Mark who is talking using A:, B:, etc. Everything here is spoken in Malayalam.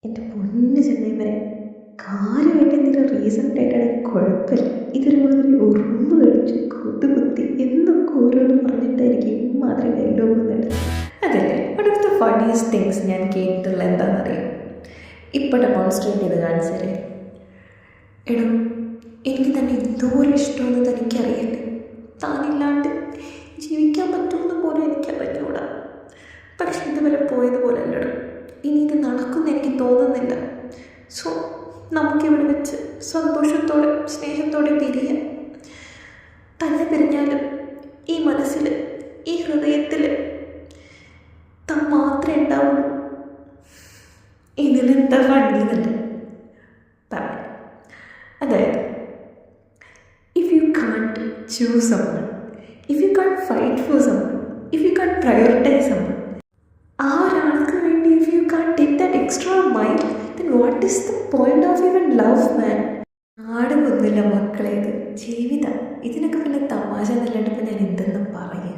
A: എൻ്റെ പൊന്ന് ചെന്നൈവരെ കാര്യമായിട്ട് എന്തെങ്കിലും റീസൺഡ് ആയിട്ടാണെങ്കിൽ കുഴപ്പമില്ല. ഇതൊരുമാതിരി ഉറുമ്പ് കഴിച്ച് കുത്തി എന്തൊക്കെ ഓരോന്ന് പറഞ്ഞിട്ടായിരിക്കും ഇമാതിരി ഡയലോഗ് വന്നിട്ട്. അതല്ലേ one of the funniest things ഞാൻ കേട്ടിട്ടുള്ള എന്താണെന്നറിയാം. ഇപ്പം ഡെമോൺസ്ട്രേറ്റ് ചെയ്ത് കാണിച്ചാലേ എടോ, എനിക്ക് തന്നെ എന്തോരം ഇഷ്ടമെന്ന് തനിക്കറിയില്ല. താനില്ലാണ്ട് ജീവിക്കാൻ പറ്റുമെന്ന് പോലും എനിക്കറിഞ്ഞൂടാ. പക്ഷെ ഇതുവരെ പോയതുപോലെ അല്ലടോ, ഇനി ഇത് നടക്കുമെന്ന് എനിക്ക് തോന്നുന്നില്ല. സോ നമുക്കിവിടെ വെച്ച് സന്തോഷത്തോടെ സ്നേഹത്തോടെ പിരിയാം. തന്നെ പിരിഞ്ഞാലും ഈ മനസ്സിൽ ഈ ഹൃദയത്തിൽ താൻ മാത്രമേ ഉണ്ടാവുള്ളൂ. ഇതിലെന്താ ഫണ്ണിന്നല്ല പറഞ്ഞു. അതായത് if you can't choose someone, if you can't fight for someone, if you can't prioritise someone, ആ ഒരാൾക്ക് വേണ്ടി if you can't take that extra mind, then what is the point of even love, man? നാടുകൊന്നില്ല മക്കളെ, ഇത് ജീവിതം. ഇതിനൊക്കെ പിന്നെ തമാശ എന്നല്ലാണ്ട് ഇപ്പം ഞാൻ എന്തെന്ന് പറയാം.